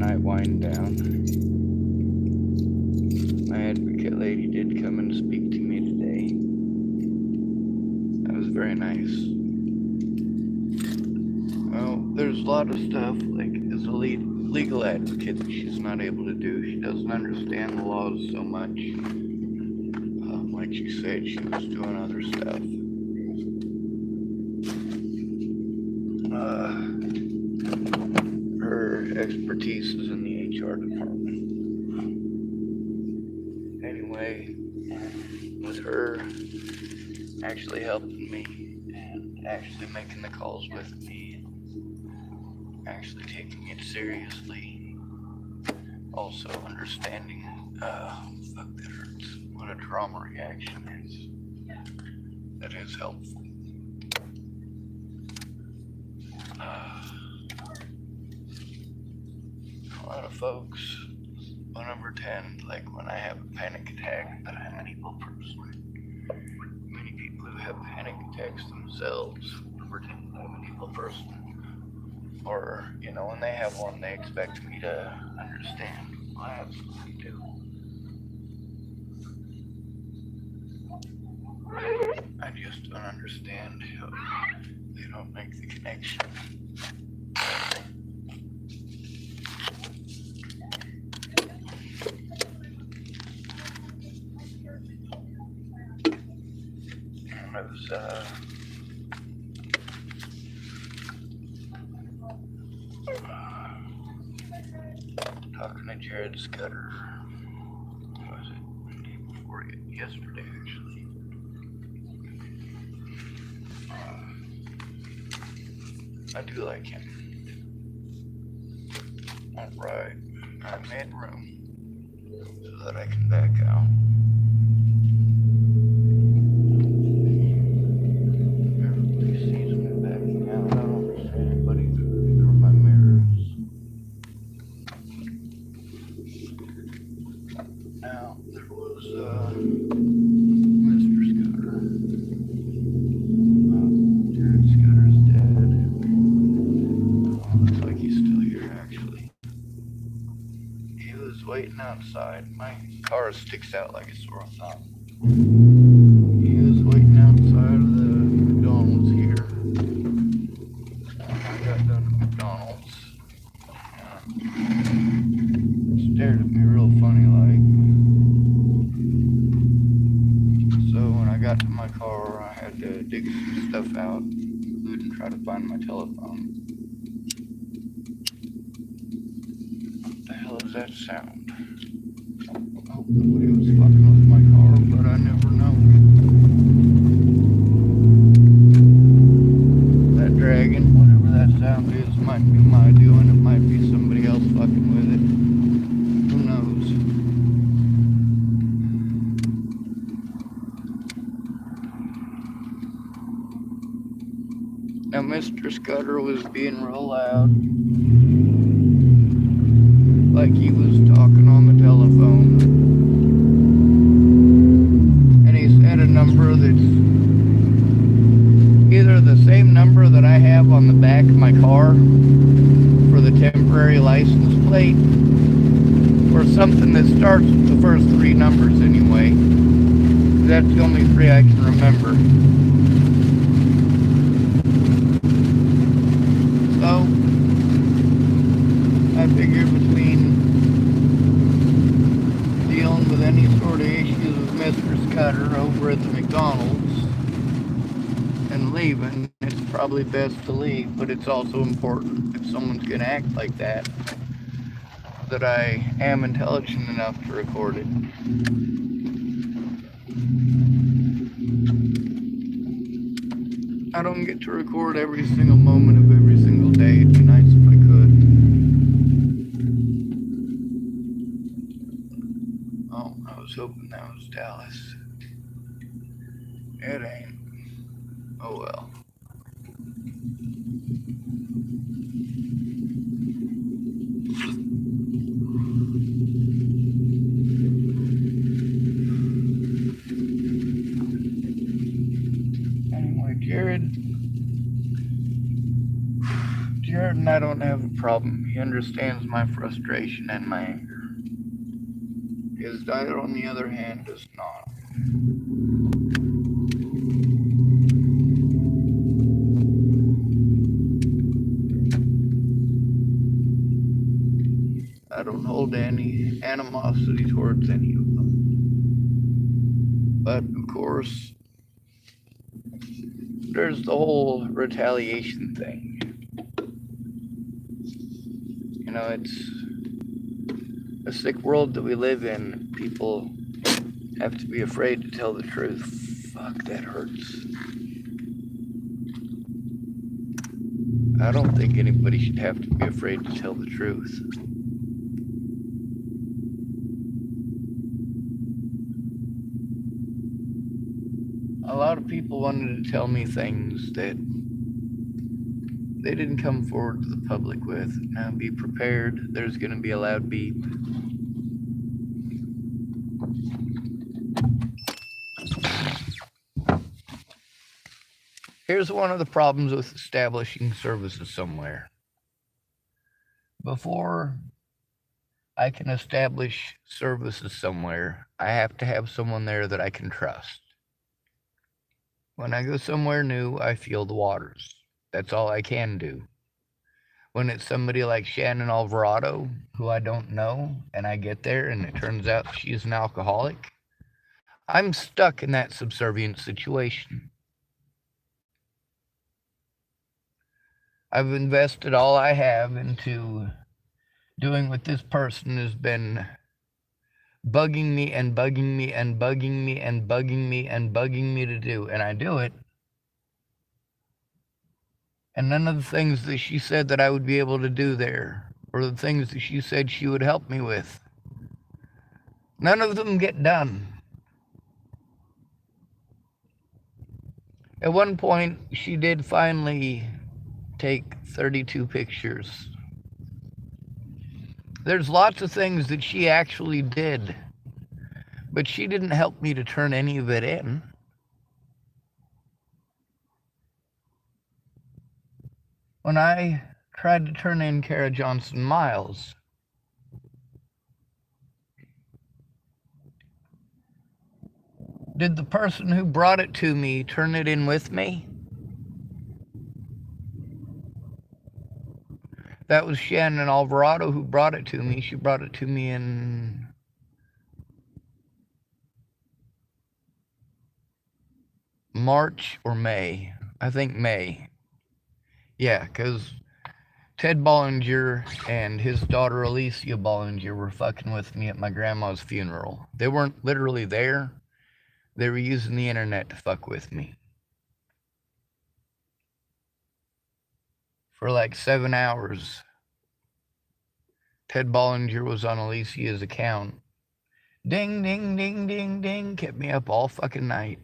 night wind down. My advocate lady did come and speak to me today. That was very nice. Well, there's a lot of stuff, like as a legal advocate, that she's not able to do. She doesn't understand the laws so much. Like she said, she was doing other stuff. Her expertise is in the HR department. Anyway, with her actually helping me and actually making the calls with me, actually taking it seriously, also understanding, fuck, that hurts, what a trauma reaction is. That is helpful. A lot of folks will never pretend, like when I have a panic attack, that I'm an evil person. Many people who have panic attacks themselves pretend I'm an evil person. Or, when they have one, they expect me to understand. Well, I absolutely do. I just don't understand how they don't make the connection. I was, talking to Jared Scudder. What was it? The day before yesterday, actually. I do like him. Alright, I made room so that I can back out. Everybody sees me backing out. I don't see anybody through my mirrors. Now, there was, Mr. Scudder. Jared Scudder's dead. Oh, looks like he's still here, actually. He was waiting outside. My car sticks out like a sore thumb. He was waiting outside of the McDonald's here. I got done at McDonald's. Stared at me real funny like. So when I got to my car, I had to dig some stuff out, including try to find my telephone. What the hell is that sound? I hope nobody was fucking with my car, but I never know. That dragon, whatever that sound is, might be my doing. It might be somebody else fucking with it. Who knows? Now, Mr. Scudder was being real loud, like he was talking on the telephone, and he said a number that's either the same number that I have on the back of my car for the temporary license plate, or something that starts with the first three numbers anyway. That's the only three I can remember. So, I figure between dealing with any sort of issues with Mr. Scudder over at the McDonald's and leaving, it's probably best to leave, but it's also important, if someone's going to act like that I am intelligent enough to record it. I don't get to record every single moment of every single day. It'd be nice if I could. Oh, I was hoping that was Dallas. It ain't. Oh well. Jared and I don't have a problem. He understands my frustration and my anger. His diet, on the other hand, does not. I don't hold any animosity towards any of them. But, of course, there's the whole retaliation thing. You know, it's a sick world that we live in. People have to be afraid to tell the truth. Fuck, that hurts. I don't think anybody should have to be afraid to tell the truth. A lot of people wanted to tell me things that they didn't come forward to the public with. Now be prepared, there's going to be a loud beep. Here's one of the problems with establishing services somewhere. Before I can establish services somewhere, I have to have someone there that I can trust. When I go somewhere new, I feel the waters. That's all I can do. When it's somebody like Shannon Alvarado, who I don't know, and I get there and it turns out she's an alcoholic, I'm stuck in that subservient situation. I've invested all I have into doing what this person has been bugging me and bugging me and bugging me and bugging me and bugging me to do, and I do it. And none of the things that she said that I would be able to do there, or the things that she said she would help me with, none of them get done. At one point, she did finally take 32 pictures. There's lots of things that she actually did, but she didn't help me to turn any of it in. When I tried to turn in Kara Johnson Miles, did the person who brought it to me turn it in with me? That was Shannon Alvarado who brought it to me. She brought it to me in March or May. I think May. Yeah, because Ted Bollinger and his daughter Alicia Bollinger were fucking with me at my grandma's funeral. They weren't literally there. They were using the internet to fuck with me. For like 7 hours, Ted Bollinger was on Alicia's account. Ding, ding, ding, ding, ding. Kept me up all fucking night.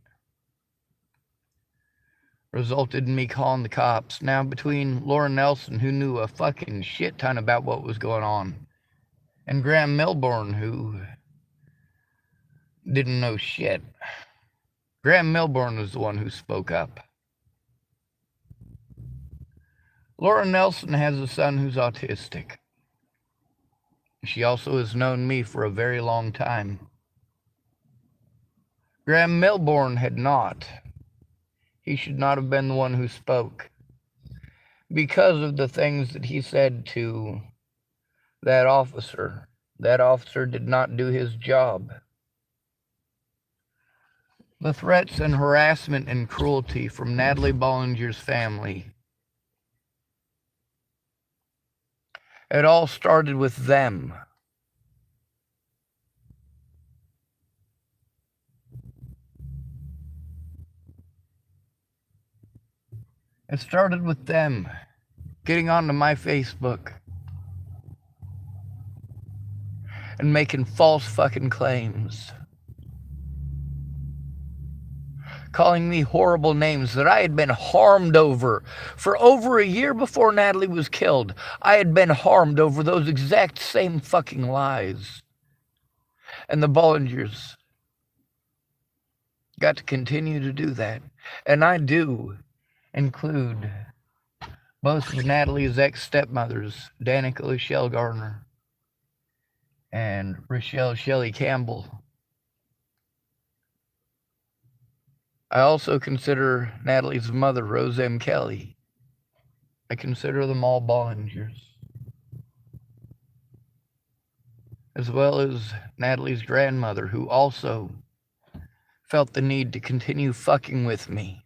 Resulted in me calling the cops. Now, between Laura Nelson, who knew a fucking shit ton about what was going on, and Graham Milbourne, who didn't know shit. Graham Milbourne was the one who spoke up. Laura Nelson has a son who's autistic. She also has known me for a very long time. Graham Milbourne had not. He should not have been the one who spoke, because of the things that he said to that officer. That officer did not do his job. The threats and harassment and cruelty from Natalie Bollinger's family, it all started with them. It started with them getting onto my Facebook and making false fucking claims. Calling me horrible names that I had been harmed over for over a year before Natalie was killed. I had been harmed over those exact same fucking lies. And the Bollingers got to continue to do that. And I do include both of Natalie's ex-stepmothers, Danica Luchelle Gardner and Rochelle Shelley Campbell. I also consider Natalie's mother, Rose M. Kelly. I consider them all Bollingers, as well as Natalie's grandmother, who also felt the need to continue fucking with me.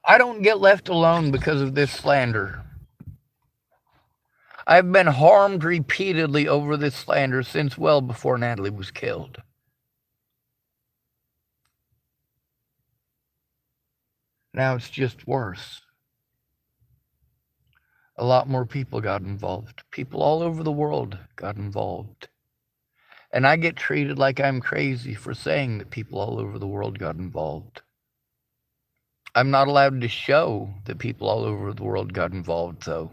I don't get left alone because of this slander. I've been harmed repeatedly over this slander since well before Natalie was killed. Now it's just worse. A lot more people got involved. People all over the world got involved. And I get treated like I'm crazy for saying that people all over the world got involved. I'm not allowed to show that people all over the world got involved, though.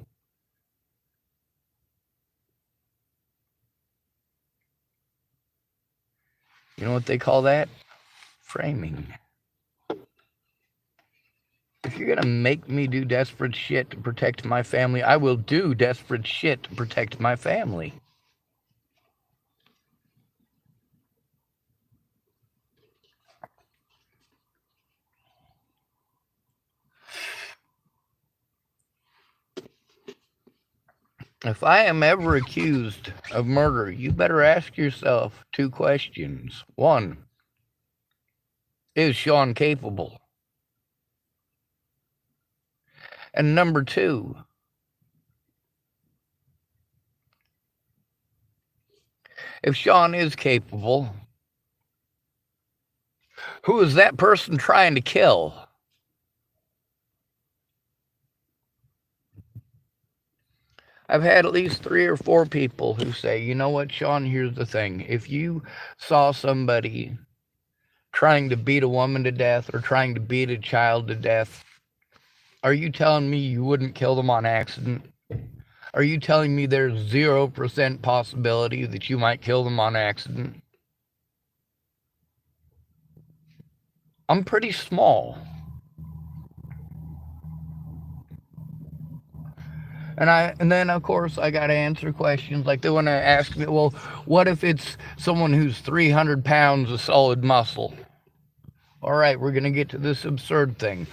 You know what they call that? Framing. If you're gonna make me do desperate shit to protect my family, I will do desperate shit to protect my family. If I am ever accused of murder, you better ask yourself 2 questions. 1, is Sean capable? And number 2, if Sean is capable, who is that person trying to kill? I've had at least 3 or 4 people who say, you know what, Sean, here's the thing. If you saw somebody trying to beat a woman to death or trying to beat a child to death, are you telling me you wouldn't kill them on accident? Are you telling me there's 0% possibility that you might kill them on accident? I'm pretty small. And then of course I gotta answer questions like they want to ask me, well, what if it's someone who's 300 pounds of solid muscle? All right, we're gonna get to this absurd thing.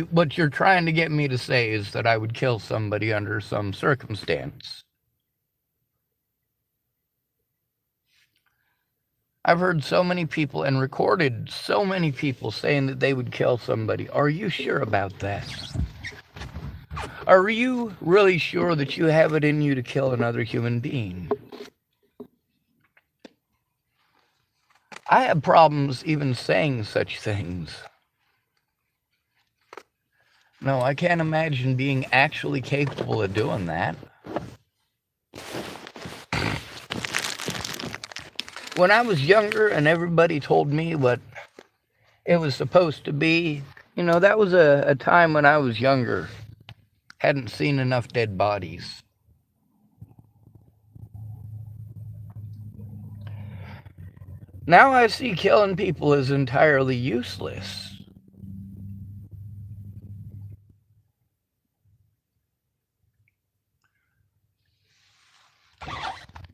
What you're trying to get me to say is that I would kill somebody under some circumstance. I've heard so many people and recorded so many people saying that they would kill somebody. Are you sure about that? Are you really sure that you have it in you to kill another human being? I have problems even saying such things. No, I can't imagine being actually capable of doing that. When I was younger and everybody told me what it was supposed to be, you know, that was a time when I was younger. Hadn't seen enough dead bodies. Now I see killing people as entirely useless.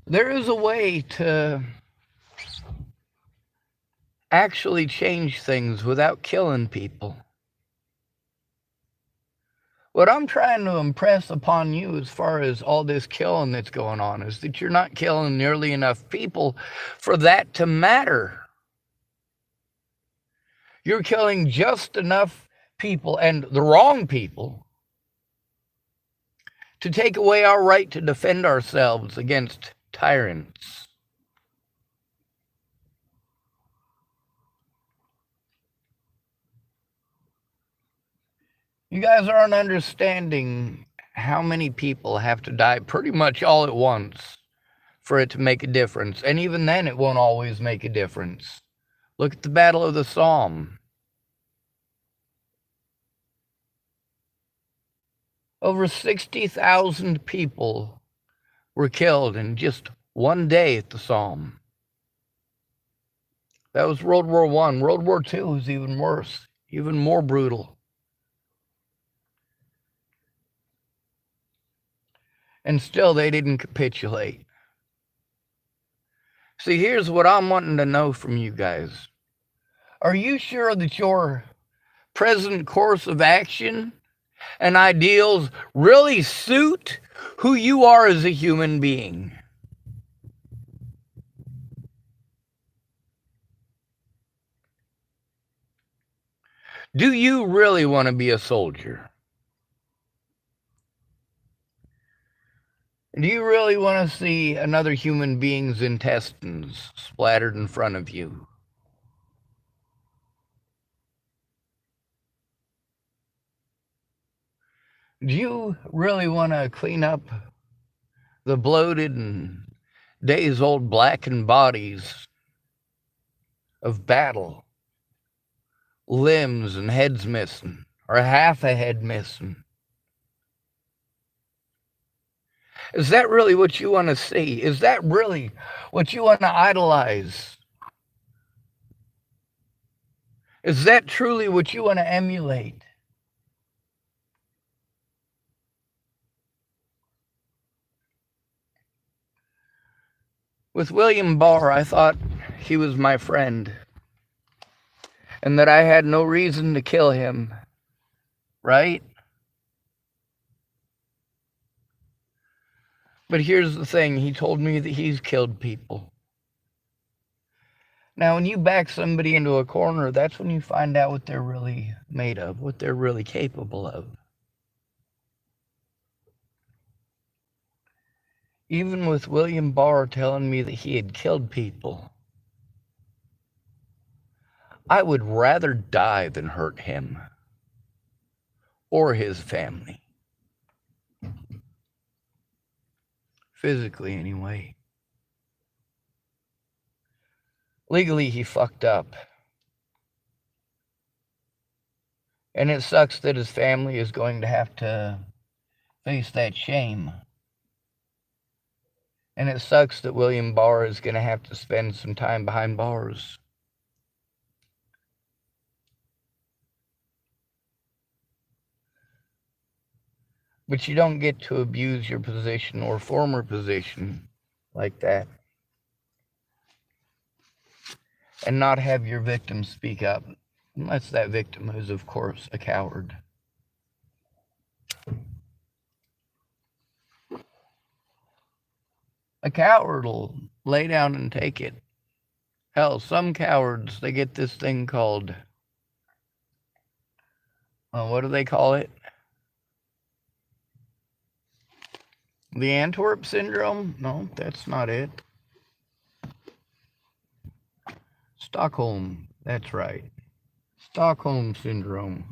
There is a way to actually change things without killing people. What I'm trying to impress upon you as far as all this killing that's going on is that you're not killing nearly enough people for that to matter. You're killing just enough people, and the wrong people, to take away our right to defend ourselves against tyrants. You guys aren't understanding how many people have to die pretty much all at once for it to make a difference. And even then, it won't always make a difference. Look at the Battle of the Somme. Over 60,000 people were killed in just one day at the Somme. That was World War I. World War II was even worse, even more brutal. And still they didn't capitulate. See, here's what I'm wanting to know from you guys. Are you sure that your present course of action and ideals really suit who you are as a human being? Do you really want to be a soldier? Do you really want to see another human being's intestines splattered in front of you? Do you really want to clean up the bloated and days-old blackened bodies of battle? Limbs and heads missing, or half a head missing. Is that really what you want to see? Is that really what you want to idolize? Is that truly what you want to emulate? With William Barr, I thought he was my friend and that I had no reason to kill him, right? But here's the thing, he told me that he's killed people. Now, when you back somebody into a corner, that's when you find out what they're really made of, what they're really capable of. Even with William Barr telling me that he had killed people, I would rather die than hurt him or his family. Physically, anyway. Legally, he fucked up. And it sucks that his family is going to have to face that shame. And it sucks that William Barr is going to have to spend some time behind bars. But you don't get to abuse your position or former position like that and not have your victim speak up, unless that victim is, of course, a coward. A coward will lay down and take it. Hell, some cowards, they get this thing called, what do they call it? The Antwerp syndrome? No, that's not it. Stockholm, that's right. Stockholm syndrome.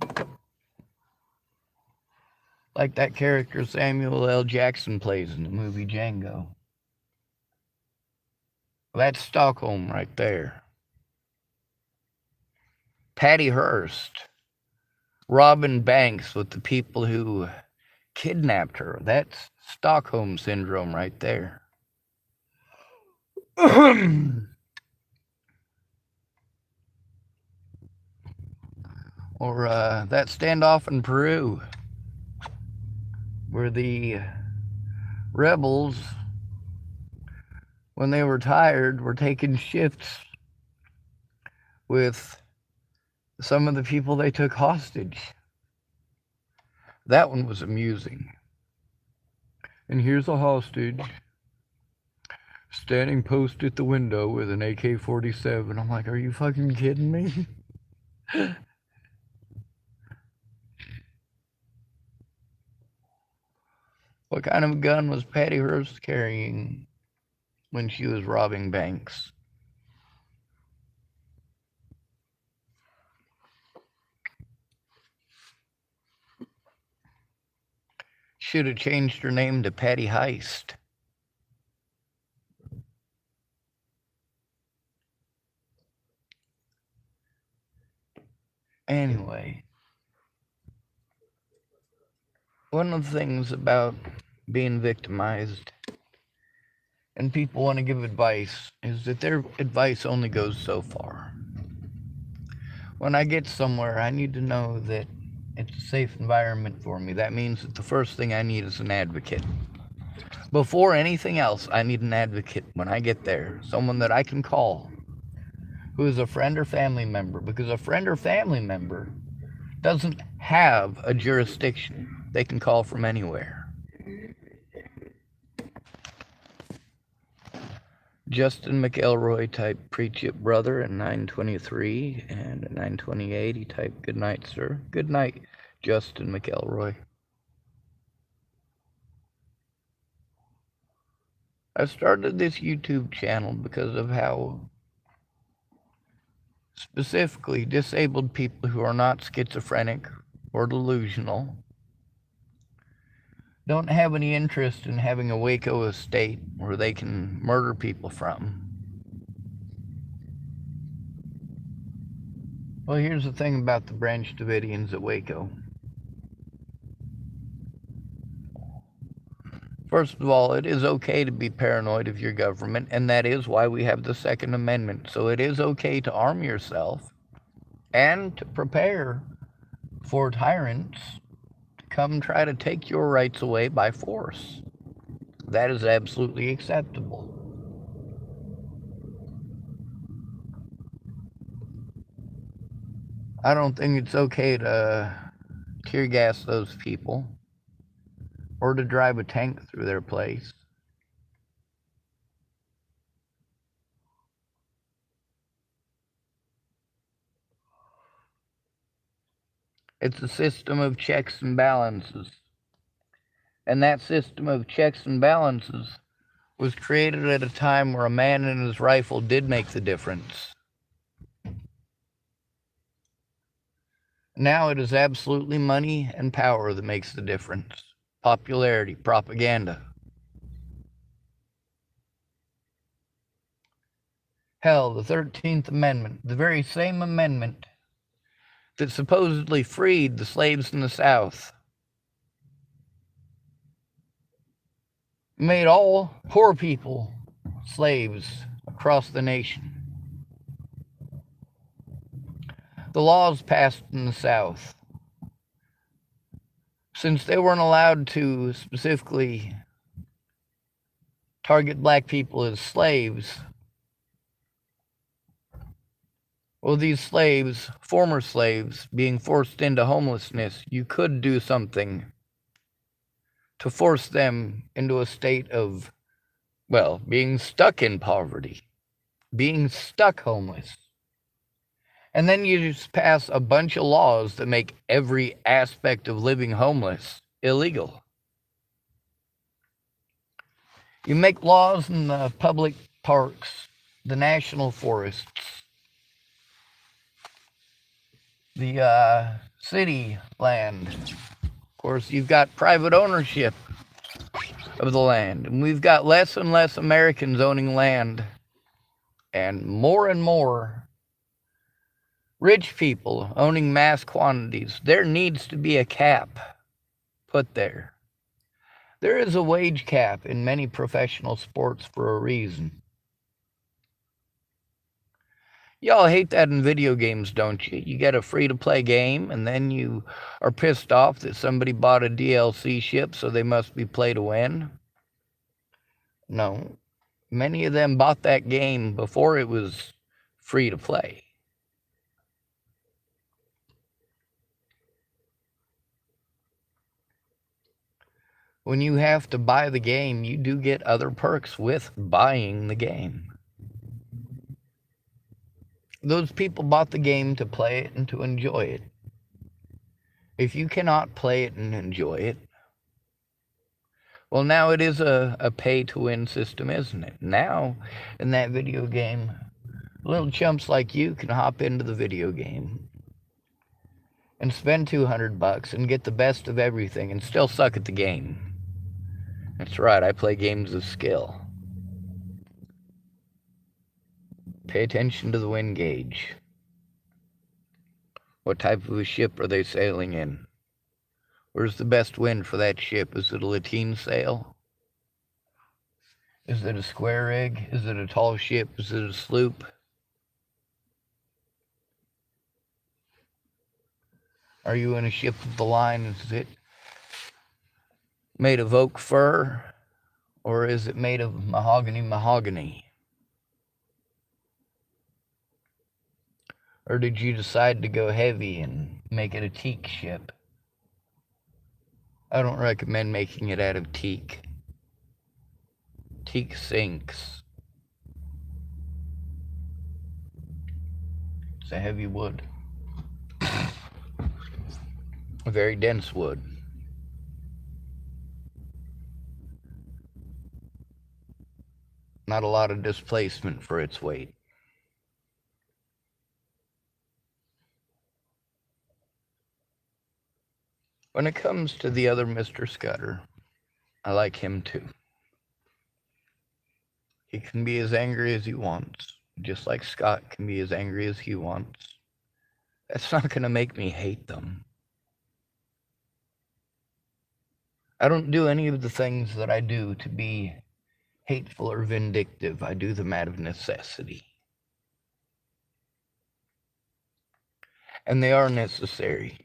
Like that character Samuel L. Jackson plays in the movie Django. That's Stockholm right there. Patty Hearst robbing banks with the people who kidnapped her. That's Stockholm syndrome right there. Or that standoff in Peru where the rebels, when they were tired, were taking shifts with some of the people they took hostage. That one was amusing. And here's a hostage standing post at the window with an AK-47. I'm like, are you fucking kidding me? What kind of gun was Patty Hearst carrying when she was robbing banks? Should have changed her name to Patty Heist. Anyway, one of the things about being victimized and people want to give advice is that their advice only goes so far. When I get somewhere, I need to know that it's a safe environment for me. That means that the first thing I need is an advocate. Before anything else, I need an advocate when I get there. Someone that I can call who is a friend or family member, because a friend or family member doesn't have a jurisdiction. They can call from anywhere. Justin McElroy typed preach it brother at 9:23, and at 9:28 he typed good night sir. Good night, Justin McElroy. I started this YouTube channel because of how specifically disabled people who are not schizophrenic or delusional don't have any interest in having a Waco estate where they can murder people from. Well, here's the thing about the Branch Davidians at Waco. First of all, it is okay to be paranoid of your government, and that is why we have the Second Amendment. So it is okay to arm yourself and to prepare for tyrants to come try to take your rights away by force. That is absolutely acceptable. I don't think it's okay to tear gas those people or to drive a tank through their place. It's a system of checks and balances. And that system of checks and balances was created at a time where a man and his rifle did make the difference. Now it is absolutely money and power that makes the difference. Popularity, propaganda. Hell, the 13th Amendment, the very same amendment that supposedly freed the slaves in the South, made all poor people slaves across the nation. The laws passed in the South, since they weren't allowed to specifically target black people as slaves, well, these slaves, former slaves, being forced into homelessness, you could do something to force them into a state of, well, being stuck in poverty, being stuck homeless. And then you just pass a bunch of laws that make every aspect of living homeless illegal. You make laws in the public parks, the national forests, the city land. Of course, you've got private ownership of the land, and we've got less and less Americans owning land, and more rich people owning mass quantities. There needs to be a cap put there. There is a wage cap in many professional sports for a reason. Y'all hate that in video games, don't you? You get a free-to-play game, and then you are pissed off that somebody bought a DLC ship, so they must be play to win. No. Many of them bought that game before it was free to play. When you have to buy the game, you do get other perks with buying the game. Those people bought the game to play it and to enjoy it. If you cannot play it and enjoy it, well, now it is a pay-to-win system, isn't it? Now, in that video game, little chumps like you can hop into the video game and spend $200 and get the best of everything and still suck at the game. That's right, I play games of skill. Pay attention to the wind gauge. What type of a ship are they sailing in? Where's the best wind for that ship? Is it a lateen sail? Is it a square rig? Is it a tall ship? Is it a sloop? Are you in a ship of the line? Is it made of oak fir? Or is it made of mahogany? Or did you decide to go heavy and make it a teak ship? I don't recommend making it out of teak. Teak sinks. It's a heavy wood. A very dense wood. Not a lot of displacement for its weight. When it comes to the other Mr. Scudder, I like him too. He can be as angry as he wants, just like Scott can be as angry as he wants. That's not going to make me hate them. I don't do any of the things that I do to be hateful or vindictive. I do them out of necessity. And they are necessary.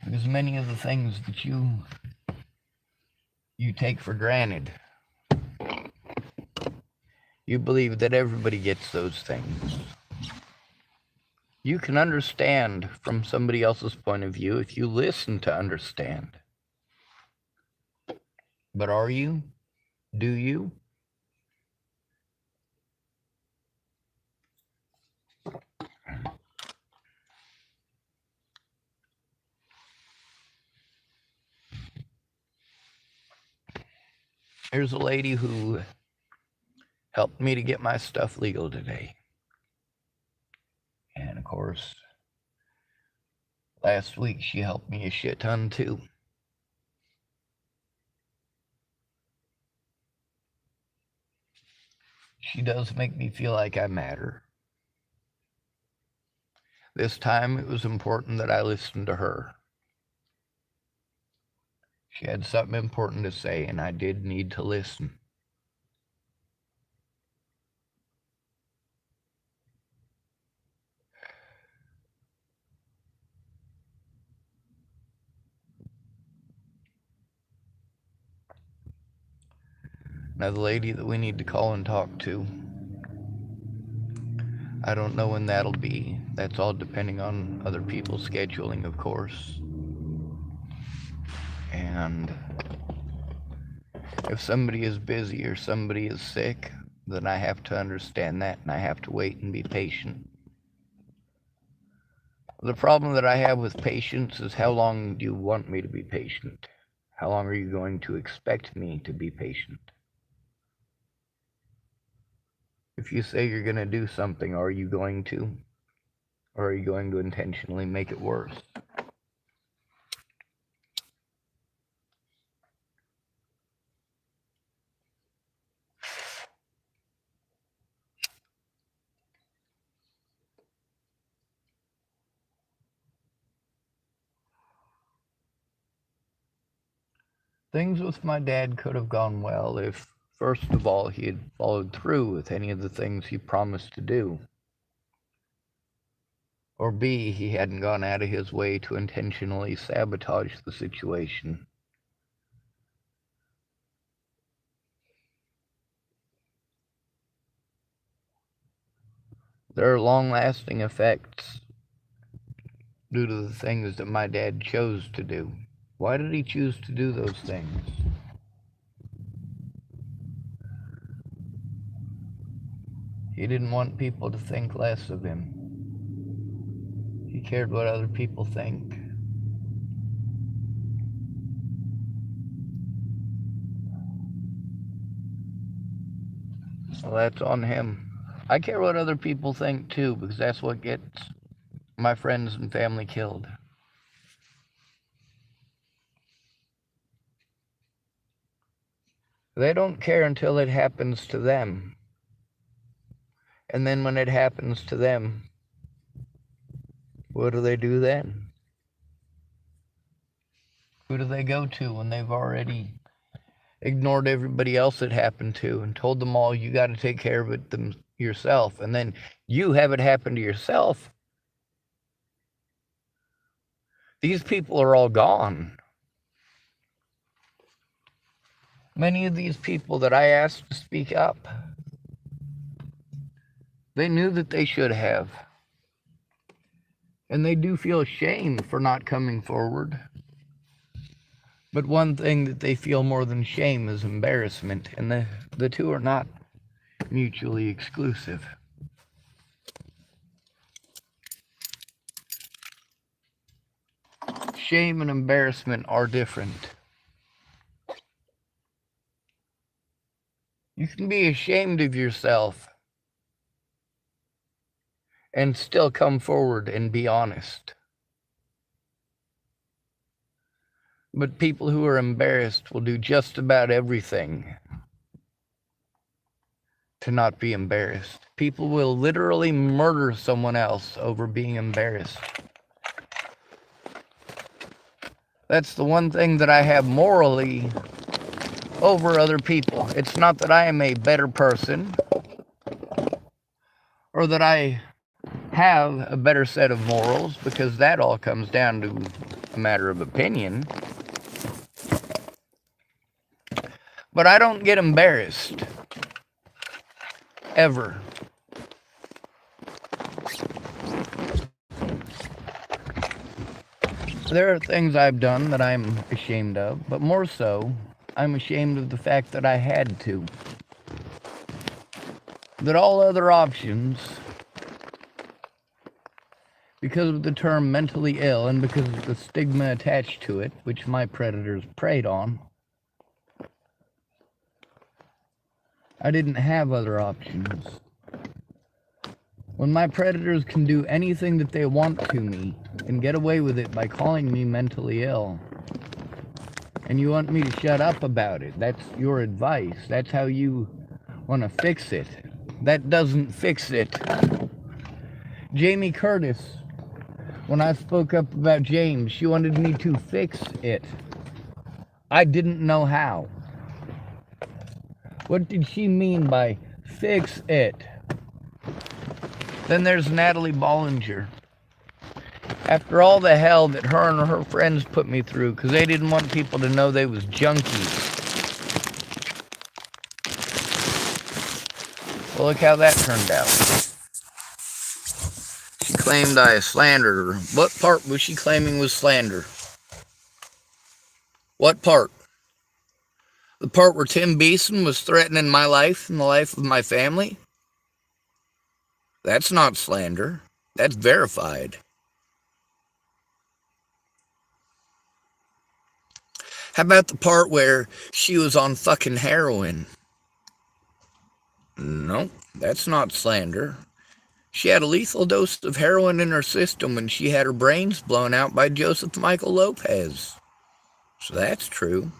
Because many of the things that you take for granted, you believe that everybody gets those things. You can understand from somebody else's point of view if you listen to understand. But are you? Do you? Here's a lady who helped me to get my stuff legal today. And of course, last week she helped me a shit ton too. She does make me feel like I matter. This time it was important that I listened to her. She had something important to say, and I did need to listen. Now, the lady that we need to call and talk to, I don't know when that'll be. That's all depending on other people's scheduling, of course. And if somebody is busy or somebody is sick, then I have to understand that, and I have to wait and be patient. The problem that I have with patience is, how long do you want me to be patient? How long are you going to expect me to be patient? If you say you're going to do something, are you going to? Or are you going to intentionally make it worse? Things with my dad could have gone well if, first of all, he had followed through with any of the things he promised to do. Or B, he hadn't gone out of his way to intentionally sabotage the situation. There are long-lasting effects due to the things that my dad chose to do. Why did he choose to do those things? He didn't want people to think less of him. He cared what other people think. Well, that's on him. I care what other people think too, because that's what gets my friends and family killed. They don't care until it happens to them. And then when it happens to them, what do they do then? Who do they go to when they've already ignored everybody else it happened to and told them all, you got to take care of it yourself, and then you have it happen to yourself? These people are all gone. Many of these people that I asked to speak up, they knew that they should have. And they do feel shame for not coming forward. But one thing that they feel more than shame is embarrassment, and the two are not mutually exclusive. Shame and embarrassment are different. You can be ashamed of yourself and still come forward and be honest. But people who are embarrassed will do just about everything to not be embarrassed. People will literally murder someone else over being embarrassed. That's the one thing that I have morally over other people. It's not that I am a better person or that I have a better set of morals, because that all comes down to a matter of opinion. But I don't get embarrassed. Ever. There are things I've done that I'm ashamed of, but more so, I'm ashamed of the fact that I had to. That all other options, because of the term mentally ill and because of the stigma attached to it, which my predators preyed on, I didn't have other options. When my predators can do anything that they want to me and get away with it by calling me mentally ill, and you want me to shut up about it, that's your advice. That's how you want to fix it. That doesn't fix it. Jamie Curtis, when I spoke up about James, she wanted me to fix it. I didn't know how. What did she mean by fix it? Then there's Natalie Bollinger. After all the hell that her and her friends put me through because they didn't want people to know they was junkies. Well, look how that turned out. She claimed I slandered her. What part was she claiming was slander? What part? The part where Tim Beeson was threatening my life and the life of my family? That's not slander. That's verified. How about the part where she was on fucking heroin? No, that's not slander. She had a lethal dose of heroin in her system when she had her brains blown out by Joseph Michael Lopez. So that's true.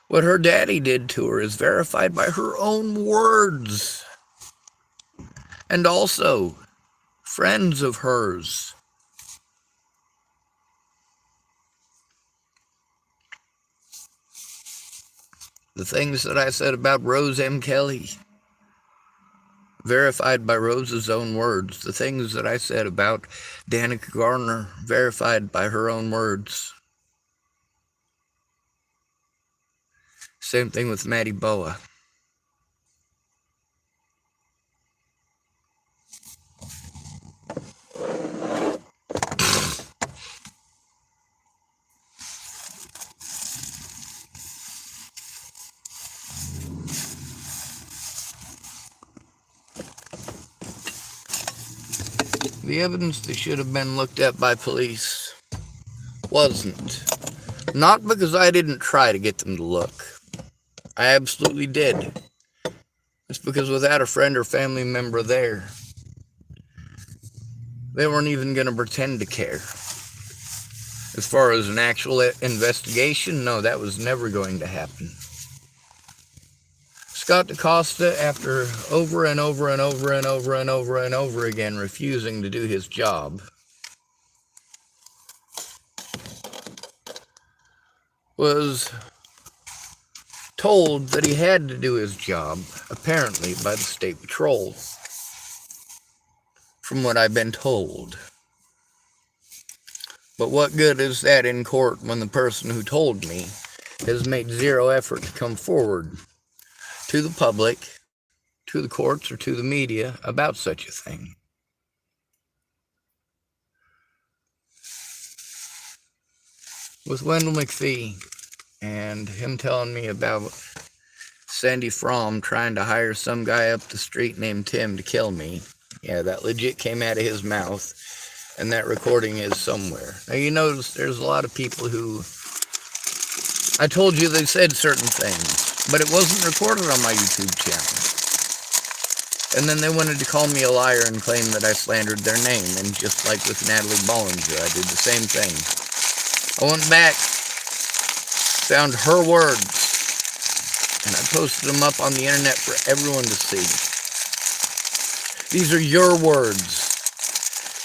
What her daddy did to her is verified by her own words. And also, friends of hers. The things that I said about Rose M. Kelly, verified by Rose's own words. The things that I said about Danica Garner, verified by her own words. Same thing with Maddie Boa. The evidence that should have been looked at by police wasn't. Not because I didn't try to get them to look. I absolutely did. It's because without a friend or family member there, they weren't even going to pretend to care. As far as an actual investigation, no, that was never going to happen. Scott DaCosta, after over and over and over and over and over and over again refusing to do his job, was told that he had to do his job, apparently, by the State Patrol, from what I've been told. But what good is that in court when the person who told me has made zero effort to come forward to the public, to the courts, or to the media about such a thing? With Wendell McPhee and him telling me about Sandy Fromm trying to hire some guy up the street named Tim to kill me. Yeah, that legit came out of his mouth, and that recording is somewhere. Now, you notice there's a lot of people who, I told you they said certain things, but it wasn't recorded on my YouTube channel. And then they wanted to call me a liar and claim that I slandered their name, and just like with Natalie Bollinger, I did the same thing. I went back, found her words, and I posted them up on the internet for everyone to see. These are your words.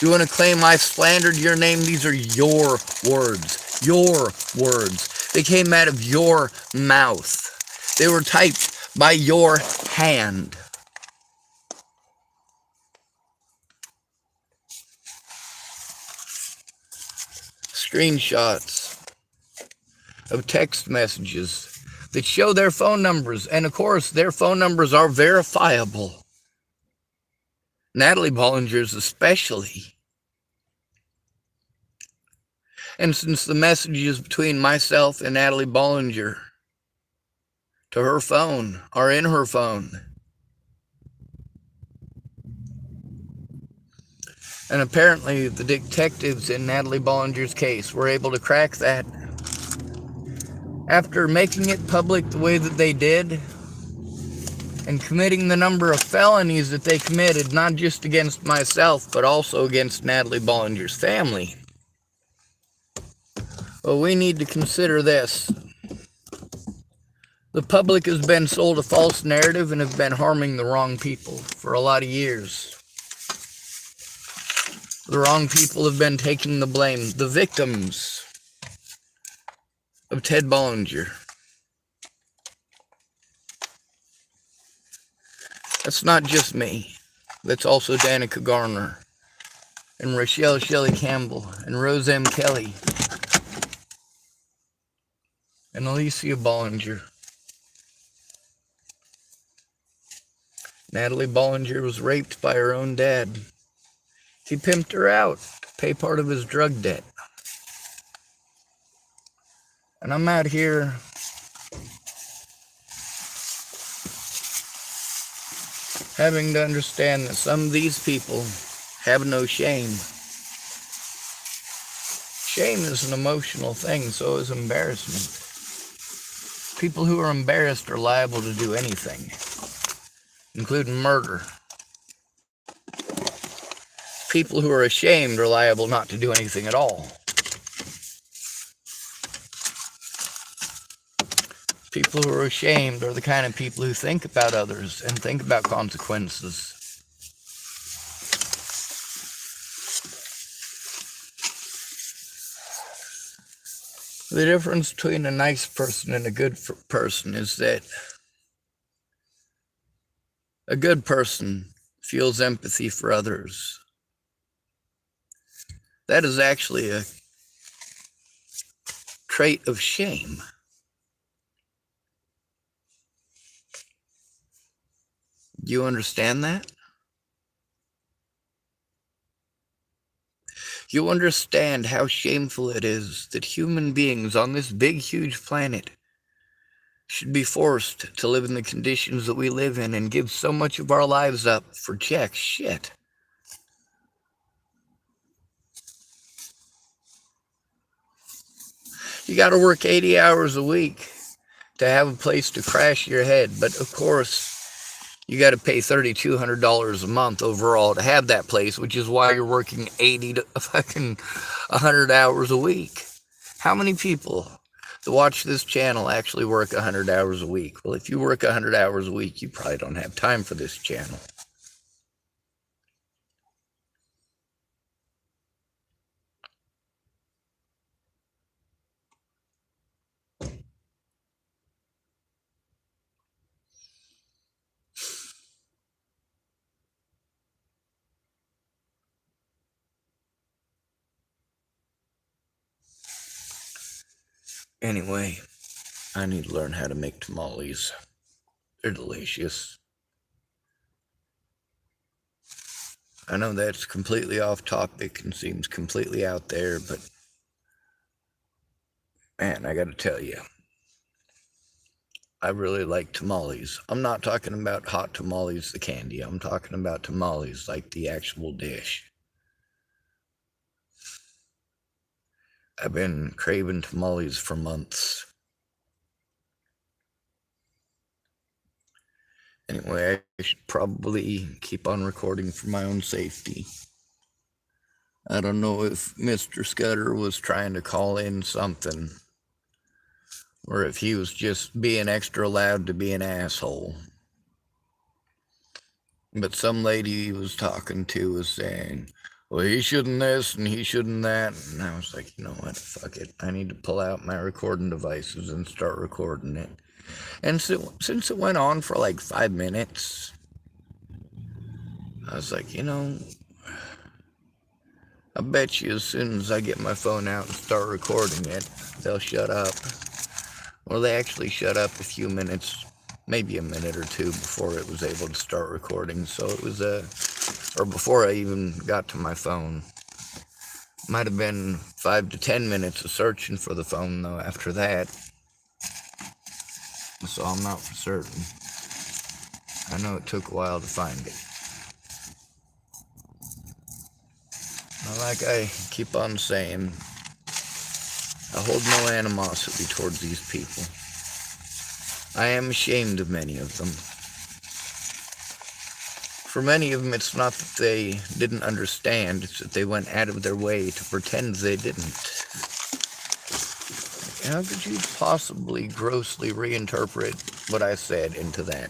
You want to claim I slandered your name? These are your words. Your words. They came out of your mouth. They were typed by your hand. Screenshots of text messages that show their phone numbers, and of course their phone numbers are verifiable. Natalie Bollinger's especially. And since the messages between myself and Natalie Bollinger to her phone are in her phone, and apparently the detectives in Natalie Bollinger's case were able to crack that after making it public the way that they did, and committing the number of felonies that they committed, not just against myself, but also against Natalie Bollinger's family. Well, we need to consider this. The public has been sold a false narrative and have been harming the wrong people for a lot of years. The wrong people have been taking the blame. The victims of Ted Bollinger. That's not just me. That's also Danica Garner, and Rochelle Shelley Campbell, and Rose M. Kelly, and Alicia Bollinger. Natalie Bollinger was raped by her own dad. He pimped her out to pay part of his drug debt. And I'm out here having to understand that some of these people have no shame. Shame is an emotional thing, so is embarrassment. People who are embarrassed are liable to do anything, including murder. People who are ashamed are liable not to do anything at all. People who are ashamed are the kind of people who think about others and think about consequences. The difference between a nice person and a good person is that a good person feels empathy for others. That is actually a trait of shame. Do you understand that? You understand how shameful it is that human beings on this big, huge planet should be forced to live in the conditions that we live in and give so much of our lives up for jack shit. You got to work 80 hours a week to have a place to crash your head, but of course, you got to pay $3,200 a month overall to have that place, which is why you're working 80 to fucking 100 hours a week. How many people that watch this channel actually work 100 hours a week? Well, if you work 100 hours a week, you probably don't have time for this channel. Anyway, I need to learn how to make tamales. They're delicious. I know that's completely off topic and seems completely out there, but man, I gotta tell you, I really like tamales. I'm not talking about hot tamales, the candy. I'm talking about tamales, like the actual dish. I've been craving tamales for months. Anyway, I should probably keep on recording for my own safety. I don't know if Mr. Scudder was trying to call in something, or if he was just being extra loud to be an asshole. But some lady he was talking to was saying, well, he shouldn't this and he shouldn't that. And I was like, you know what, fuck it. I need to pull out my recording devices and start recording it. And so, since it went on for like 5 minutes, I was like, you know, I bet you as soon as I get my phone out and start recording it, they'll shut up. Well, they actually shut up a few minutes, maybe a minute or two before it was able to start recording. So it was or before I even got to my phone. Might have been 5 to 10 minutes of searching for the phone, though, after that. So I'm not for certain. I know it took a while to find it. Like I keep on saying, I hold no animosity towards these people. I am ashamed of many of them. For many of them, it's not that they didn't understand, it's that they went out of their way to pretend they didn't. How could you possibly grossly reinterpret what I said into that?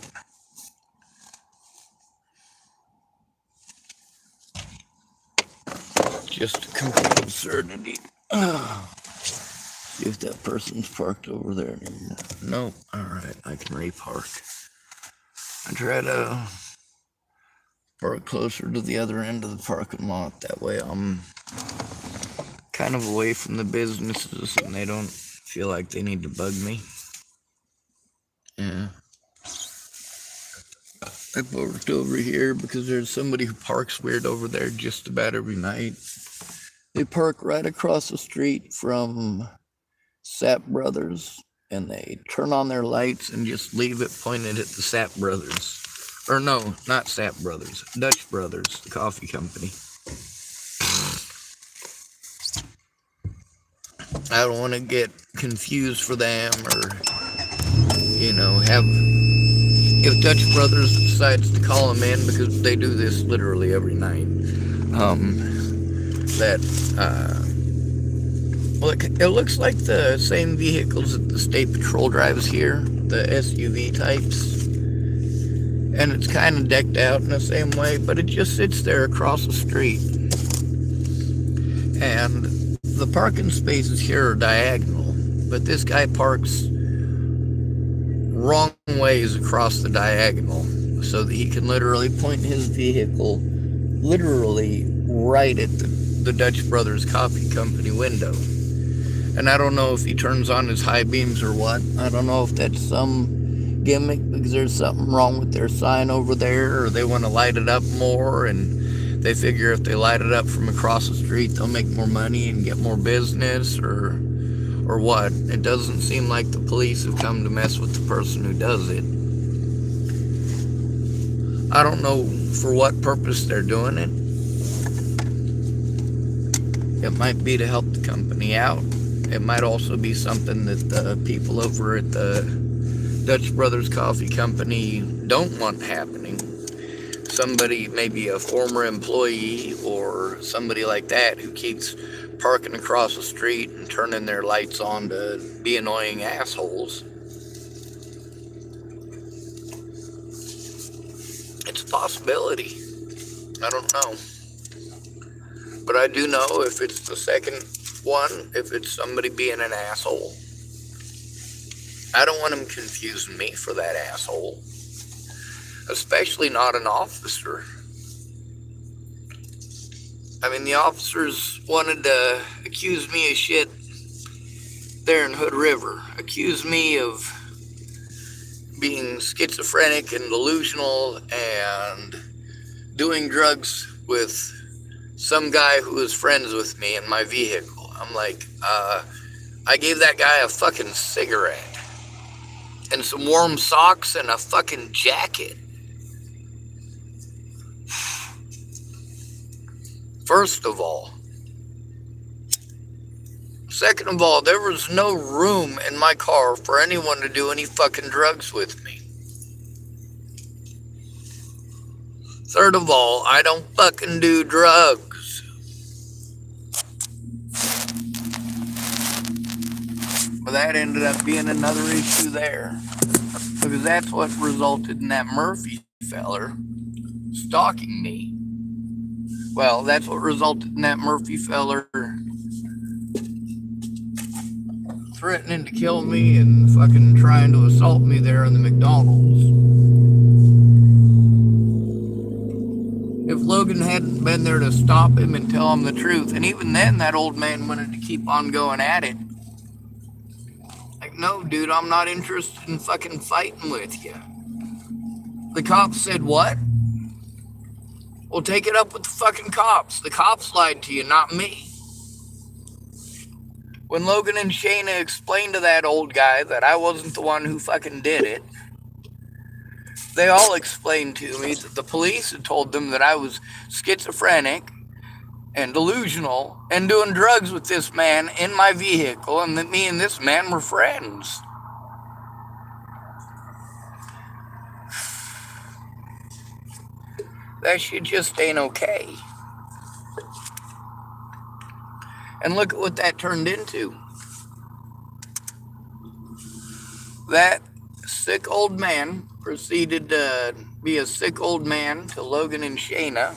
Just complete absurdity. See if that person's parked over there anymore. Nope. Alright, I can repark. I try to park closer to the other end of the parking lot. That way I'm kind of away from the businesses and they don't feel like they need to bug me. Yeah. I parked over here because there's somebody who parks weird over there just about every night. They park right across the street from Sap Brothers, and they turn on their lights and just leave it pointed at the Sap Brothers. Or no, not Sap Brothers, Dutch Brothers, the coffee company. I don't want to get confused for them or, if Dutch Brothers decides to call them in, because they do this literally every night, it looks like the same vehicles that the state patrol drives here, the SUV types, and it's kind of decked out in the same way, but it just sits there across the street. And the parking spaces here are diagonal, but this guy parks wrong ways across the diagonal so that he can literally point his vehicle literally right at the Dutch Brothers Coffee Company window. And I don't know if he turns on his high beams or what. I don't know if that's some gimmick because there's something wrong with their sign over there, or they want to light it up more and they figure if they light it up from across the street they'll make more money and get more business, or what. It doesn't seem like the police have come to mess with the person who does it. I don't know for what purpose they're doing it. It might be to help the company out. It might also be something that the people over at the Dutch Brothers Coffee Company don't want happening. Somebody, maybe a former employee or somebody like that, who keeps parking across the street and turning their lights on to be annoying assholes. It's a possibility. I don't know. But I do know if it's the second one, if it's somebody being an asshole. I don't want him confusing me for that asshole. Especially not an officer. I mean, the officers wanted to accuse me of shit there in Hood River, accused me of being schizophrenic and delusional and doing drugs with some guy who was friends with me in my vehicle. I'm like, I gave that guy a fucking cigarette and some warm socks and a fucking jacket. First of all. Second of all, there was no room in my car for anyone to do any fucking drugs with me. Third of all, I don't fucking do drugs. But that ended up being another issue there. Because that's what resulted in that Murphy feller stalking me. Well, that's what resulted in that Murphy feller threatening to kill me and fucking trying to assault me there in the McDonald's. If Logan hadn't been there to stop him and tell him the truth, and even then that old man wanted to keep on going at it. Like, no, dude, I'm not interested in fucking fighting with you. The cops said, what? Well, take it up with the fucking cops. The cops lied to you, not me. When Logan and Shayna explained to that old guy that I wasn't the one who fucking did it, they all explained to me that the police had told them that I was schizophrenic and delusional and doing drugs with this man in my vehicle, and that me and this man were friends. That shit just ain't okay. And look at what that turned into. That sick old man proceeded to be a sick old man to Logan and Shayna,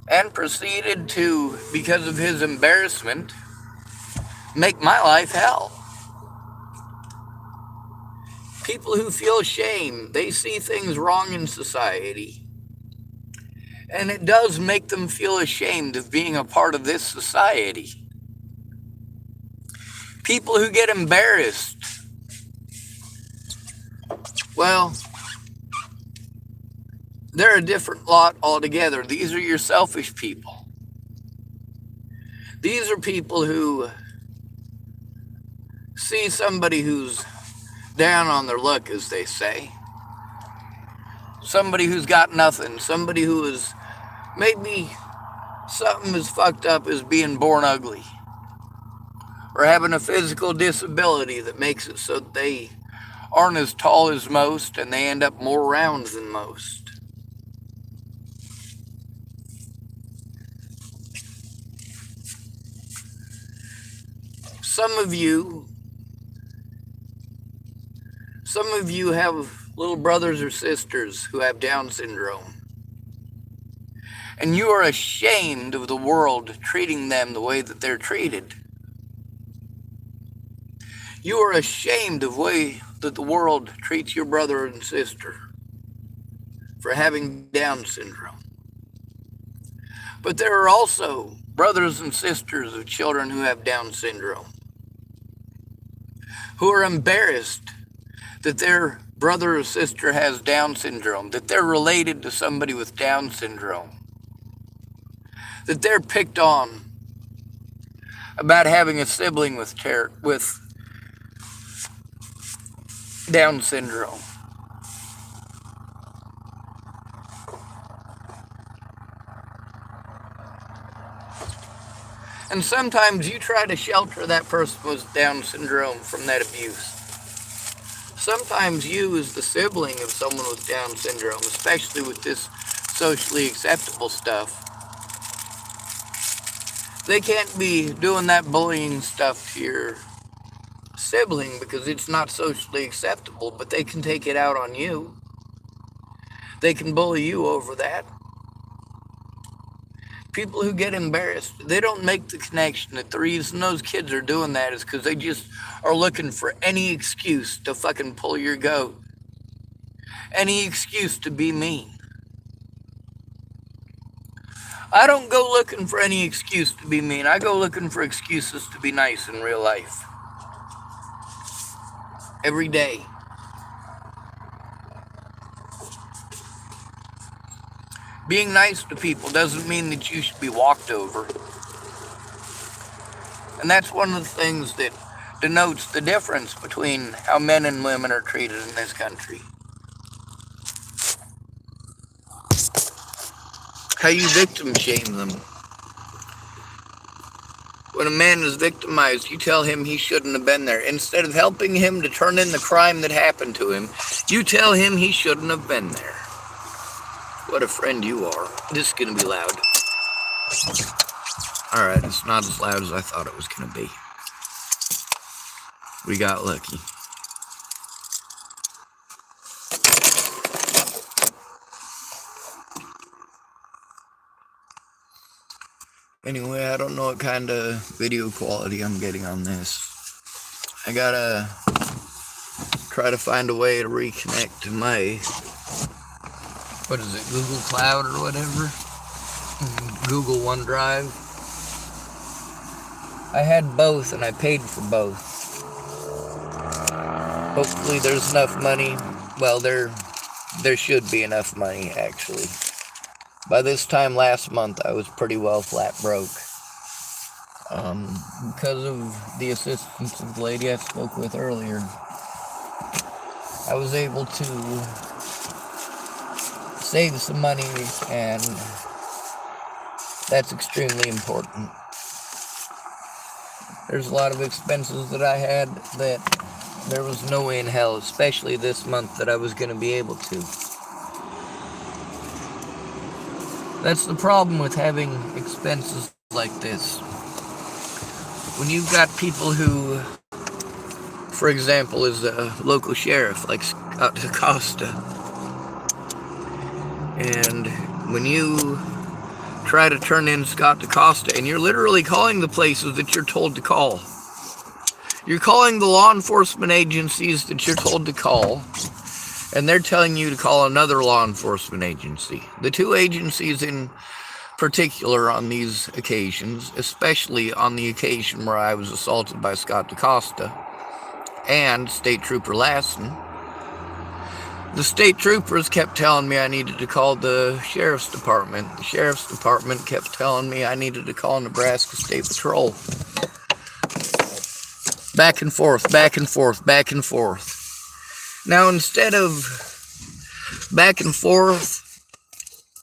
and proceeded to, because of his embarrassment, make my life hell. People who feel shame, they see things wrong in society. And it does make them feel ashamed of being a part of this society. People who get embarrassed, well, they're a different lot altogether. These are your selfish people. These are people who see somebody who's down on their luck, as they say. Somebody who's got nothing. Somebody who is maybe something as fucked up as being born ugly, or having a physical disability that makes it so that they aren't as tall as most and they end up more round than most. Some of you have little brothers or sisters who have Down syndrome. And you are ashamed of the world treating them the way that they're treated. You are ashamed of the way that the world treats your brother and sister for having Down syndrome. But there are also brothers and sisters of children who have Down syndrome who are embarrassed that their brother or sister has Down syndrome, that they're related to somebody with Down syndrome, that they're picked on about having a sibling with Down syndrome. And sometimes you try to shelter that person with Down syndrome from that abuse. Sometimes you, as the sibling of someone with Down syndrome, especially with this socially acceptable stuff, they can't be doing that bullying stuff to your sibling because it's not socially acceptable, but they can take it out on you. They can bully you over that. People who get embarrassed, they don't make the connection that the reason those kids are doing that is because they just are looking for any excuse to fucking pull your goat. Any excuse to be mean. I don't go looking for any excuse to be mean. I go looking for excuses to be nice in real life. Every day. Being nice to people doesn't mean that you should be walked over. And that's one of the things that denotes the difference between how men and women are treated in this country. How you victim shame them. When a man is victimized, you tell him he shouldn't have been there. Instead of helping him to turn in the crime that happened to him, you tell him he shouldn't have been there. What a friend you are. This is going to be loud. Alright, it's not as loud as I thought it was going to be. We got lucky. Anyway, I don't know what kind of video quality I'm getting on this. I gotta try to find a way to reconnect to my, what is it, Google Cloud or whatever? Google OneDrive. I had both and I paid for both. Hopefully there's enough money. Well, there should be enough money, actually. By this time last month, I was pretty well flat broke. Because of the assistance of the lady I spoke with earlier, I was able to save some money, and that's extremely important. There's a lot of expenses that I had that there was no way in hell, especially this month, that I was going to be able to. That's the problem with having expenses like this. When you've got people who, for example, is a local sheriff like Scott Acosta, and when you try to turn in Scott Acosta, and you're literally calling the places that you're told to call. You're calling the law enforcement agencies that you're told to call, and they're telling you to call another law enforcement agency. The two agencies in particular on these occasions, especially on the occasion where I was assaulted by Scott Acosta and State Trooper Lassen, the state troopers kept telling me I needed to call the sheriff's department. The sheriff's department kept telling me I needed to call Nebraska State Patrol. Back and forth, back and forth, back and forth. Now, instead of back and forth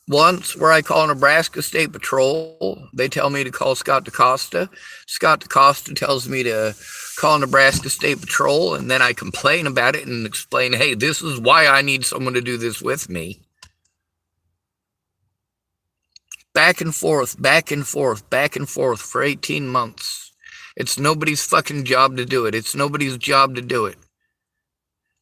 once where I call Nebraska State Patrol, they tell me to call Scott Acosta. Scott Acosta tells me to call Nebraska State Patrol, and then I complain about it and explain, hey, this is why I need someone to do this with me. Back and forth, back and forth, back and forth for 18 months. It's nobody's fucking job to do it. It's nobody's job to do it.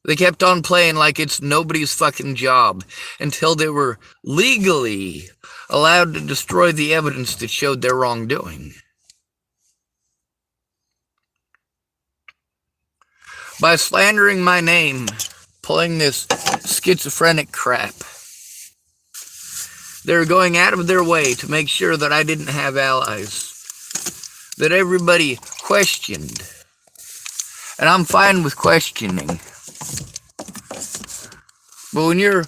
They kept on playing like it's nobody's fucking job until they were legally allowed to destroy the evidence that showed their wrongdoing. By slandering my name, pulling this schizophrenic crap, they're going out of their way to make sure that I didn't have allies, that everybody questioned. And I'm fine with questioning. But when you're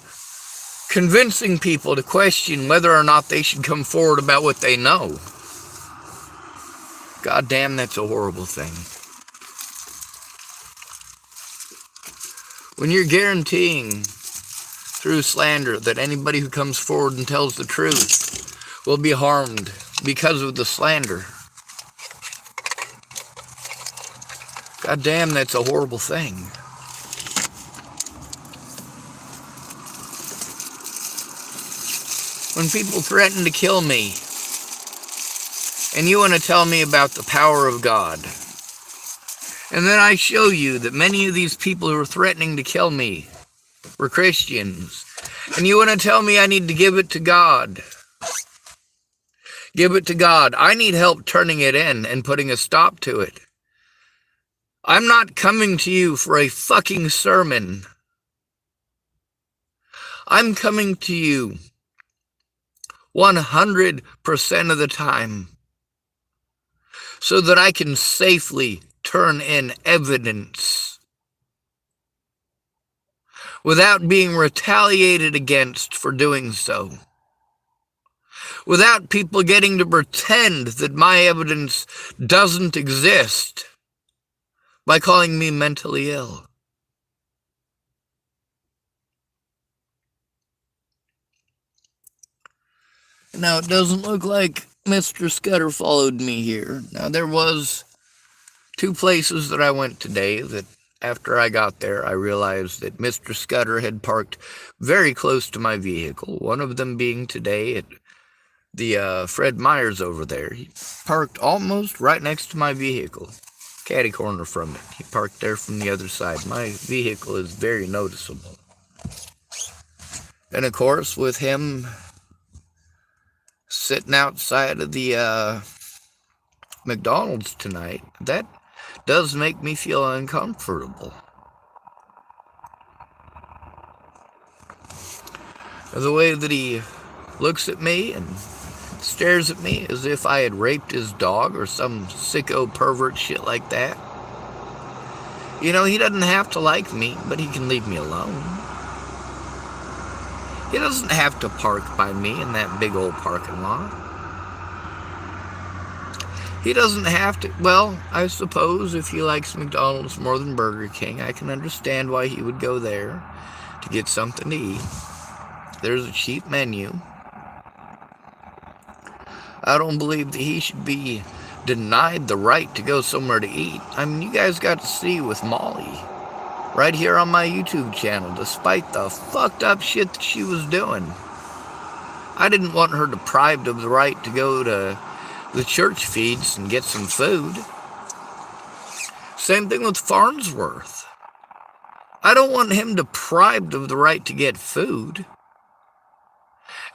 convincing people to question whether or not they should come forward about what they know, God damn, that's a horrible thing. When you're guaranteeing through slander that anybody who comes forward and tells the truth will be harmed because of the slander, God damn, that's a horrible thing. When people threaten to kill me, and you want to tell me about the power of God, and then I show you that many of these people who are threatening to kill me were Christians, and you want to tell me I need to give it to God. Give it to God. I need help turning it in and putting a stop to it. I'm not coming to you for a fucking sermon. I'm coming to you 100% of the time, so that I can safely turn in evidence without being retaliated against for doing so, without people getting to pretend that my evidence doesn't exist by calling me mentally ill. Now, it doesn't look like Mr. Scudder followed me here. Now, there was 2 places that I went today that after I got there, I realized that Mr. Scudder had parked very close to my vehicle. One of them being today at the Fred Meyer's over there. He parked almost right next to my vehicle, catty corner from it. He parked there from the other side. My vehicle is very noticeable. And of course, with him sitting outside of the McDonald's tonight, that does make me feel uncomfortable. The way that he looks at me and stares at me as if I had raped his dog or some sicko pervert shit like that. You know, he doesn't have to like me, but he can leave me alone. He doesn't have to park by me in that big old parking lot. He doesn't have to. Well, I suppose if he likes McDonald's more than Burger King, I can understand why he would go there to get something to eat. There's a cheap menu. I don't believe that he should be denied the right to go somewhere to eat. I mean, you guys got to see with Molly right here on my YouTube channel, despite the fucked up shit that she was doing. I didn't want her deprived of the right to go to the church feeds and get some food. Same thing with Farnsworth. I don't want him deprived of the right to get food.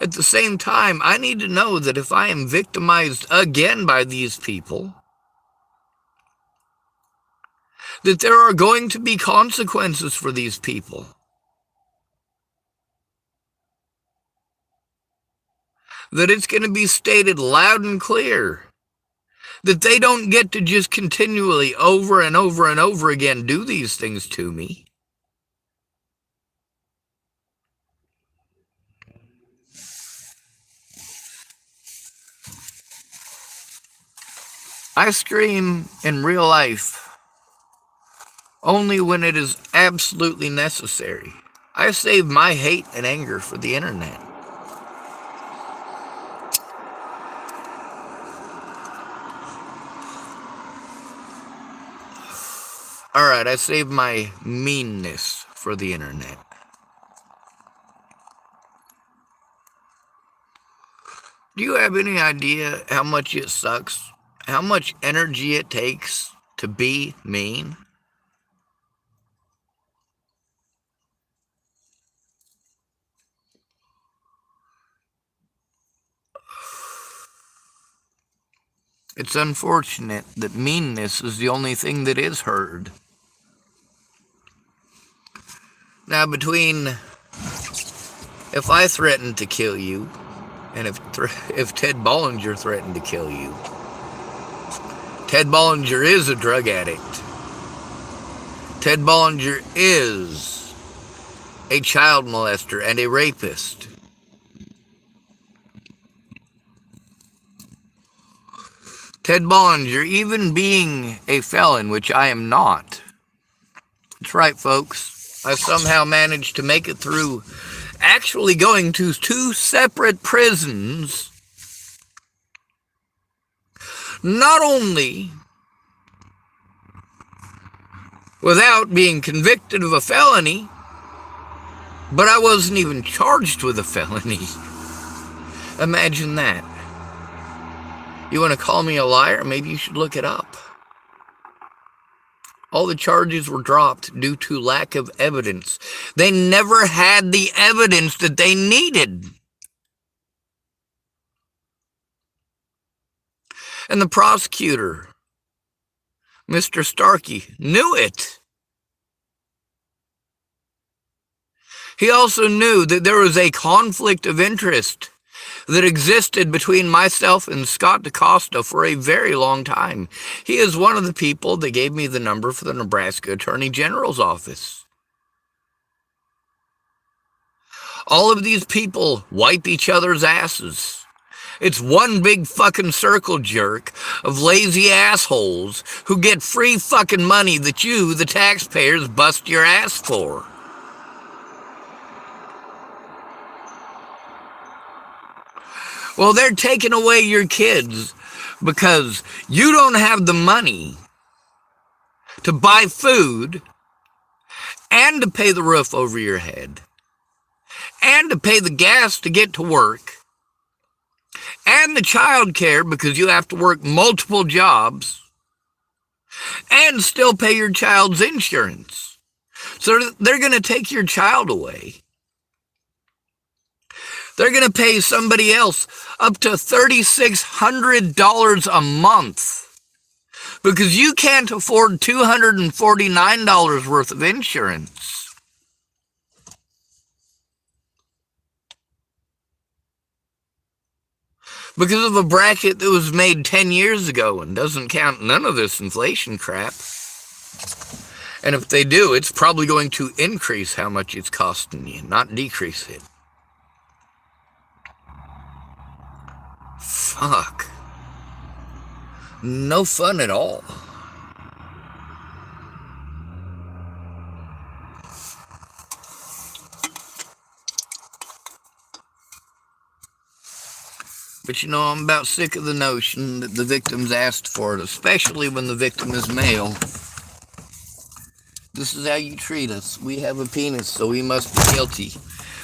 At the same time, I need to know that if I am victimized again by these people, that there are going to be consequences for these people. That it's going to be stated loud and clear that they don't get to just continually over and over and over again do these things to me. I stream in real life only when it is absolutely necessary. I save my hate and anger for the internet. Alright, I save my meanness for the internet. Do you have any idea how much it sucks? How much energy it takes to be mean? It's unfortunate that meanness is the only thing that is heard. Now, between if I threatened to kill you, and if Ted Bollinger threatened to kill you, Ted Bollinger is a drug addict. Ted Bollinger is a child molester and a rapist. Ted Bollinger, even being a felon, which I am not. That's right, folks. I somehow managed to make it through actually going to 2 separate prisons. Not only without being convicted of a felony, but I wasn't even charged with a felony. Imagine that. You want to call me a liar? Maybe you should look it up. All the charges were dropped due to lack of evidence. They never had the evidence that they needed. And the prosecutor, Mr. Starkey, knew it. He also knew that there was a conflict of interest that existed between myself and Scott DaCosta for a very long time. He is one of the people that gave me the number for the Nebraska Attorney General's office. All of these people wipe each other's asses. It's one big fucking circle jerk of lazy assholes who get free fucking money that you, the taxpayers, bust your ass for. Well, they're taking away your kids because you don't have the money to buy food and to pay the roof over your head and to pay the gas to get to work and the child care because you have to work multiple jobs and still pay your child's insurance. So they're going to take your child away. They're going to pay somebody else up to $3,600 a month because you can't afford $249 worth of insurance. Because of a bracket that was made 10 years ago and doesn't count none of this inflation crap. And if they do, it's probably going to increase how much it's costing you, not decrease it. Fuck. No fun at all. But you know, I'm about sick of the notion that the victims asked for it, especially when the victim is male. This is how you treat us. We have a penis, so we must be guilty.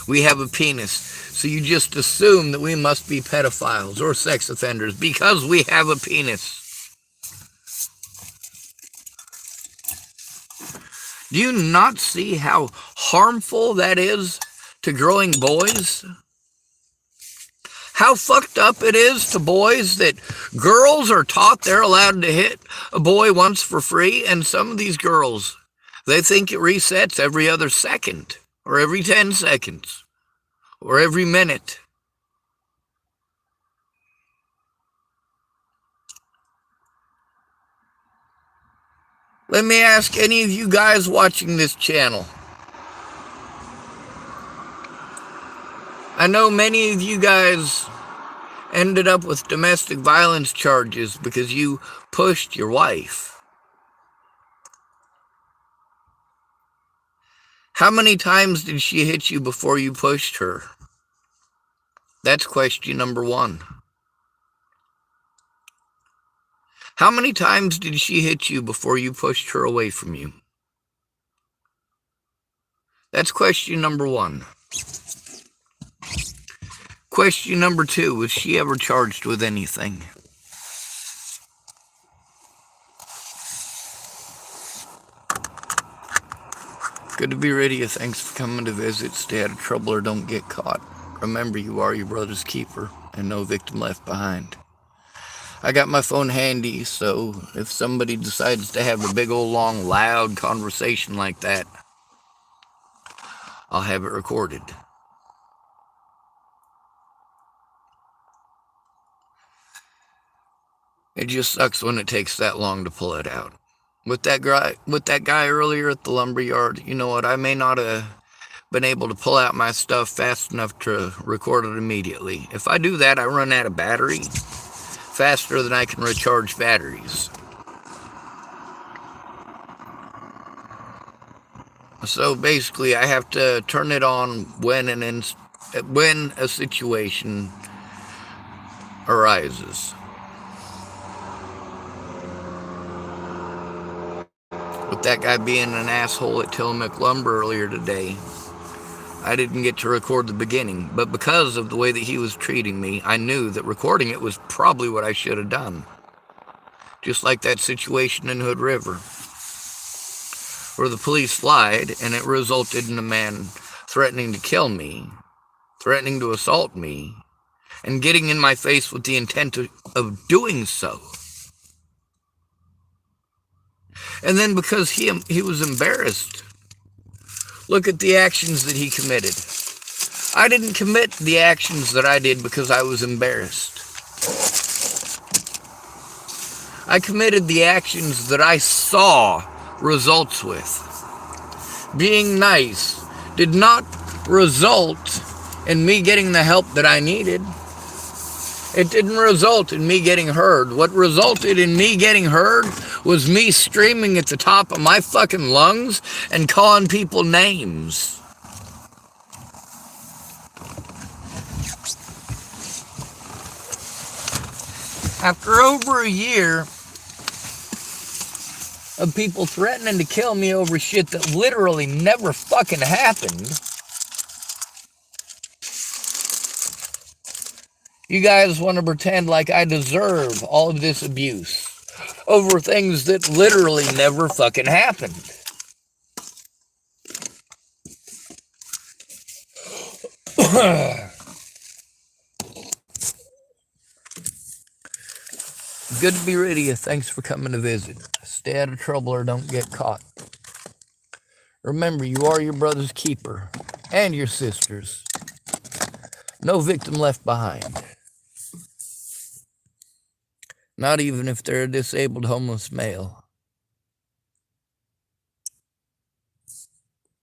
We have a penis, so you just assume that we must be pedophiles or sex offenders because we have a penis. Do you not see how harmful that is to growing boys? How fucked up it is to boys that girls are taught they're allowed to hit a boy once for free, and some of these girls, they think it resets every other second, or every 10 seconds, or every minute. Let me ask any of you guys watching this channel. I know many of you guys ended up with domestic violence charges because you pushed your wife. How many times did she hit you before you pushed her? That's question number one. How many times did she hit you before you pushed her away from you? That's question number one. Question number two, was she ever charged with anything? Good to be with you. Thanks for coming to visit. Stay out of trouble or don't get caught. Remember, you are your brother's keeper and no victim left behind. I got my phone handy, so if somebody decides to have a big old long loud conversation like that, I'll have it recorded. It just sucks when it takes that long to pull it out. With that guy earlier at the lumberyard, you know what, I may not have been able to pull out my stuff fast enough to record it immediately. If I do that, I run out of battery faster than I can recharge batteries. So basically, I have to turn it on when a situation arises. With that guy being an asshole at Tillamook Lumber earlier today, I didn't get to record the beginning, but because of the way that he was treating me, I knew that recording it was probably what I should have done. Just like that situation in Hood River, where the police lied and it resulted in a man threatening to kill me, threatening to assault me, and getting in my face with the intent of doing so. And then because he was embarrassed, look at the actions that he committed. I didn't commit the actions that I did because I was embarrassed. I committed the actions that I saw results with. Being nice did not result in me getting the help that I needed. It didn't result in me getting heard. What resulted in me getting heard was me screaming at the top of my fucking lungs and calling people names. After over a year of people threatening to kill me over shit that literally never fucking happened, you guys want to pretend like I deserve all of this abuse over things that literally never fucking happened. Good to be rid of you. Thanks for coming to visit. Stay out of trouble or don't get caught. Remember, you are your brother's keeper and your sister's. No victim left behind. Not even if they're a disabled homeless male.